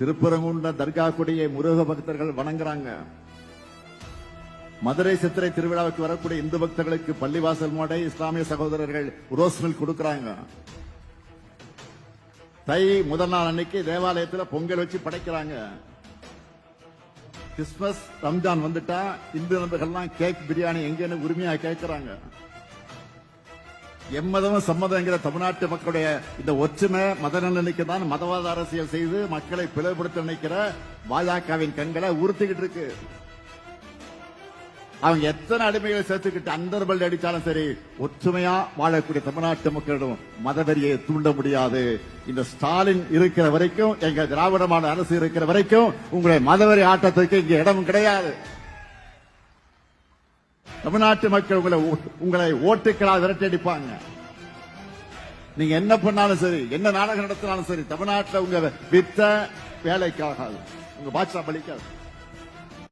திருப்பரங்குன்ற தர்கா கொடியை முருக பக்தர்கள் வணங்குறாங்க. மதுரை சித்திரை திருவிழாவுக்கு வரக்கூடிய இந்து பக்தர்களுக்கு பள்ளிவாசல் மாடை இஸ்லாமிய சகோதரர்கள் ரோஸ் மில்க் கொடுக்கறாங்க. தை முதல் நாள் அன்னைக்கு தேவாலயத்தில் பொங்கல் வச்சு படைக்கிறாங்க. கிறிஸ்துமஸ் ரம்ஜான் வந்துட்டா இந்து நண்பர்கள்லாம் கேக் பிரியாணி எங்கன்னு உரிமையா கேட்கிறாங்க. எம்மதமும் சம்மதங்கிற தமிழ்நாட்டு மக்களுடைய இந்த ஒற்றுமை மத நிலைக்கு தான் மதவாத அரசியல் செய்து மக்களை பிளவுபடுத்த நினைக்கிற பாஜகவின் கண்களை உறுத்திக்கிட்டு இருக்கு. அவங்க எத்தனை அடிமைகளை சேர்த்துக்கிட்டு அந்தர்பல் அடித்தாலும் சரி, ஒற்றுமையா வாழக்கூடிய தமிழ்நாட்டு மக்களிடம் மதவெறியை தூண்ட முடியாது. இந்த ஸ்டாலின் இருக்கிற வரைக்கும், எங்க திராவிட மாடல் அரசு இருக்கிற வரைக்கும் உங்களுடைய மதவெறி ஆட்டத்திற்கு இங்க இடம் கிடையாது. தமிழ்நாட்டு மக்கள் உங்களை ஓட்டுக்களால் விரட்டடிப்பாங்க. நீங்க என்ன பண்ணாலும் சரி, என்ன நாடகம் நடத்தினாலும் சரி, தமிழ்நாட்டில் உங்க வித்த வேலைக்காகாது, உங்க பாட்சா பலிக்காது.